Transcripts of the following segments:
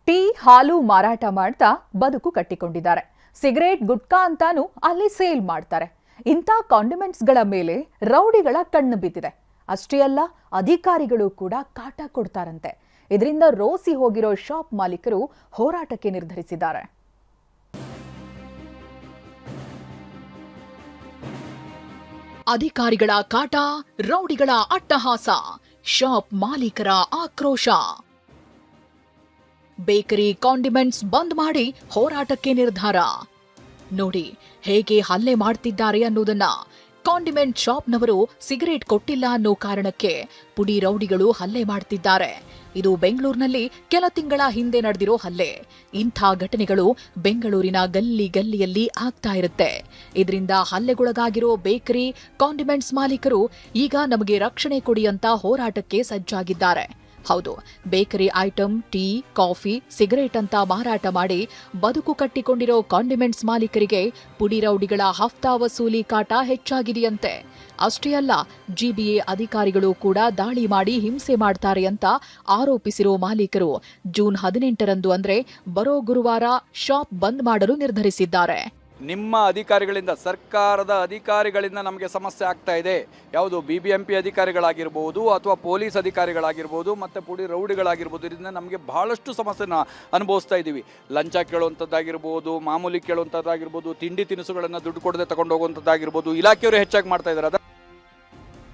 Tea ಹಾಲು ಮಾರಾಟ ಮಾಡ್ತಾ ಬದುಕು ಕಟ್ಟಿಕೊಂಡಿದ್ದಾರೆ. ಸಿಗರೇಟ್ ಗುಟ್ಕಾ ಅಂತಾನು ಅಲ್ಲಿ ಸೇಲ್ ಮಾಡ್ತಾರೆ. ಇಂಥ ಕಾಂಡಿಮೆಂಟ್ಸ್ಗಳ ಮೇಲೆ ರೌಡಿಗಳ ಕಣ್ಣು ಬಿದ್ದಿದೆ. ಅಷ್ಟೇ ಅಲ್ಲ, ಅಧಿಕಾರಿಗಳು ಕೂಡ ಕಾಟ ಕೊಡ್ತಾರಂತೆ. ಇದರಿಂದ ರೋಸಿ ಹೋಗಿರೋ ಶಾಪ್ ಮಾಲೀಕರು ಹೋರಾಟಕ್ಕೆ ನಿರ್ಧರಿಸಿದ್ದಾರೆ. ಅಧಿಕಾರಿಗಳ ಕಾಟ, ರೌಡಿಗಳ ಅಟ್ಟಹಾಸ, ಶಾಪ್ ಮಾಲೀಕರ ಆಕ್ರೋಶ. ಬೇಕರಿ ಕಾಂಡಿಮೆಂಟ್ಸ್ ಬಂದ್ ಮಾಡಿ ಹೋರಾಟಕ್ಕೆ ನಿರ್ಧಾರ. ನೋಡಿ ಹೇಗೆ ಹಲ್ಲೆ ಮಾಡ್ತಿದ್ದಾರೆ ಅನ್ನೋದನ್ನ. ಕಾಂಡಿಮೆಂಟ್ ಶಾಪ್ನವರು ಸಿಗರೇಟ್ ಕೊಟ್ಟಿಲ್ಲ ಅನ್ನೋ ಕಾರಣಕ್ಕೆ ಪುಡಿ ರೌಡಿಗಳು ಹಲ್ಲೆ ಮಾಡ್ತಿದ್ದಾರೆ. ಇದು ಬೆಂಗಳೂರಿನಲ್ಲಿ ಕೆಲ ತಿಂಗಳ ಹಿಂದೆ ನಡೆದಿರೋ ಹಲ್ಲೆ. ಇಂಥ ಘಟನೆಗಳು ಬೆಂಗಳೂರಿನ ಗಲ್ಲಿ ಗಲ್ಲಿಯಲ್ಲಿ ಆಗ್ತಾ ಇರುತ್ತೆ. ಇದರಿಂದ ಹಲ್ಲೆಗೊಳಗಾಗಿರೋ ಬೇಕರಿ ಕಾಂಡಿಮೆಂಟ್ಸ್ ಮಾಲೀಕರು ಈಗ ನಮಗೆ ರಕ್ಷಣೆ ಕೊಡಿ ಅಂತ ಹೋರಾಟಕ್ಕೆ ಸಜ್ಜಾಗಿದ್ದಾರೆ. ಹೌದು, bakery item, tea, coffee, cigarette ಅಂತ ಮಾರಾಟ ಮಾಡಿ ಬದುಕು ಕಟ್ಟಿಕೊಂಡಿರೋ ಕಾಂಡಿಮೆಂಟ್ಸ್ ಮಾಲೀಕರಿಗೆ ಪುಡಿ ರೌಡಿಗಳ ಹಫ್ತಾ ವಸೂಲಿ ಕಾಟ ಹೆಚ್ಚಾಗಿದೆಯಂತೆ. ಅಷ್ಟೇ ಅಲ್ಲ, ಜಿಬಿಎ ಅಧಿಕಾರಿಗಳು ಕೂಡ ದಾಳಿ ಮಾಡಿ ಹಿಂಸೆ ಮಾಡ್ತಾರೆ ಅಂತ ಆರೋಪಿಸಿರೋ ಮಾಲೀಕರು ಜೂನ್ 18ರಂದು ಅಂದ್ರೆ ಬರೋ ಗುರುವಾರ ಶಾಪ್ ಬಂದ್ ಮಾಡಲು ನಿರ್ಧರಿಸಿದ್ದಾರೆ. ನಿಮ್ಮ ಅಧಿಕಾರಿಗಳಿಂದ, ಸರ್ಕಾರದ ಅಧಿಕಾರಿಗಳಿಂದ ನಮಗೆ ಸಮಸ್ಯೆ ಆಗ್ತಾ ಇದೆ. ಯಾವುದು BBMP ಅಧಿಕಾರಿಗಳಾಗಿರ್ಬೋದು ಅಥವಾ ಪೊಲೀಸ್ ಅಧಿಕಾರಿಗಳಾಗಿರ್ಬೋದು ಮತ್ತು ಪುಡಿ ರೌಡಿಗಳಾಗಿರ್ಬೋದು. ಇದರಿಂದ ನಮಗೆ ಬಹಳಷ್ಟು ಸಮಸ್ಯೆನ ಅನುಭವಿಸ್ತಾ ಇದ್ದೀವಿ. ಲಂಚ ಕೇಳುವಂಥದ್ದಾಗಿರ್ಬೋದು, ಮಾಮೂಲಿ ಕೇಳುವಂಥದ್ದಾಗಿರ್ಬೋದು, ತಿಂಡಿ ತಿನಿಸುಗಳನ್ನು ದುಡ್ಡು ಕೊಡದೆ ತಗೊಂಡು ಹೋಗುವಂಥದ್ದಾಗಿರ್ಬೋದು, ಇಲಾಖೆಯವರು ಹೆಚ್ಚಾಗಿ ಮಾಡ್ತಾ ಇದ್ದಾರೆ.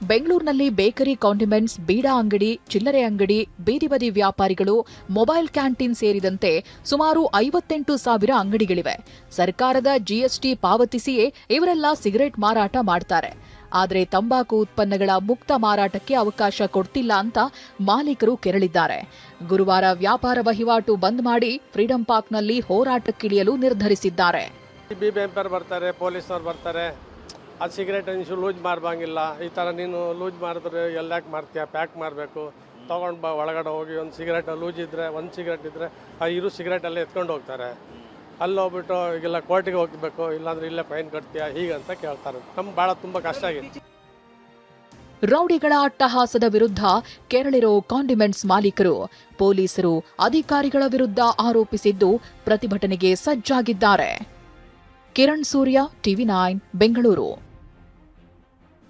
ಬೆಂಗಳೂರಿನಲ್ಲಿ ಬೇಕರಿ ಕಾಂಡಿಮೆಂಟ್ಸ್, ಬೀಡಾ ಅಂಗಡಿ, ಚಿಲ್ಲರೆ ಅಂಗಡಿ, ಬೀದಿ ಬದಿ ವ್ಯಾಪಾರಿಗಳು, ಮೊಬೈಲ್ ಕ್ಯಾಂಟೀನ್ ಸೇರಿದಂತೆ ಸುಮಾರು 58,000 ಅಂಗಡಿಗಳಿವೆ. ಸರ್ಕಾರದ GST ಪಾವತಿಸಿಯೇ ಇವರೆಲ್ಲ ಸಿಗರೇಟ್ ಮಾರಾಟ ಮಾಡ್ತಾರೆ. ಆದರೆ ತಂಬಾಕು ಉತ್ಪನ್ನಗಳ ಮುಕ್ತ ಮಾರಾಟಕ್ಕೆ ಅವಕಾಶ ಕೊಡ್ತಿಲ್ಲ ಅಂತ ಮಾಲೀಕರು ಕೆರಳಿದ್ದಾರೆ. ಗುರುವಾರ ವ್ಯಾಪಾರ ವಹಿವಾಟು ಬಂದ್ ಮಾಡಿ ಫ್ರೀಡಂ ಪಾರ್ಕ್ನಲ್ಲಿ ಹೋರಾಟಕ್ಕಿಳಿಯಲು ನಿರ್ಧರಿಸಿದ್ದಾರೆ. ಬರ್ತಾರೆ, ಪೊಲೀಸರು ಬರ್ತಾರೆ. ಅದು ಸಿಗರೇಟ್ ನೀವು ಲೂಸ್ ಮಾಡಬಂಗಿಲ್ಲ. ಈ ಥರ ನೀನು ಲೂಸ್ ಮಾಡಿದ್ರೆ ಎಲ್ಲಾಕೆ ಮಾಡ್ತೀಯ, ಪ್ಯಾಕ್ ಮಾಡಬೇಕು, ತೊಗೊಂಡು ಬಾ ಒಳಗಡೆ ಹೋಗಿ. ಒಂದು ಸಿಗರೇಟ್ ಲೂಸ್ ಇದ್ದರೆ, ಒಂದು ಸಿಗರೇಟ್ ಇದ್ದರೆ ಇರು ಸಿಗರೇಟಲ್ಲೇ ಎತ್ಕೊಂಡು ಹೋಗ್ತಾರೆ. ಅಲ್ಲಿ ಹೋಗ್ಬಿಟ್ಟು ಈಗೆಲ್ಲ ಕೋರ್ಟಿಗೆ ಹೋಗಬೇಕು, ಇಲ್ಲಾಂದ್ರೆ ಇಲ್ಲೇ ಫೈನ್ ಕಟ್ತೀಯ ಹೀಗಂತ ಕೇಳ್ತಾರೆ. ನಮ್ಗೆ ಭಾಳ ತುಂಬ ಕಷ್ಟ ಆಗಿದೆ. ರೌಡಿಗಳ ಅಟ್ಟಹಾಸದ ವಿರುದ್ಧ ಕೆರಳಿರೋ ಕಾಂಡಿಮೆಂಟ್ಸ್ ಮಾಲೀಕರು ಪೊಲೀಸರು ಅಧಿಕಾರಿಗಳ ವಿರುದ್ಧ ಆರೋಪಿಸಿದ್ದು ಪ್ರತಿಭಟನೆಗೆ ಸಜ್ಜಾಗಿದ್ದಾರೆ. ಕಿರಣ್ ಸೂರ್ಯ, TV9 ಬೆಂಗಳೂರು.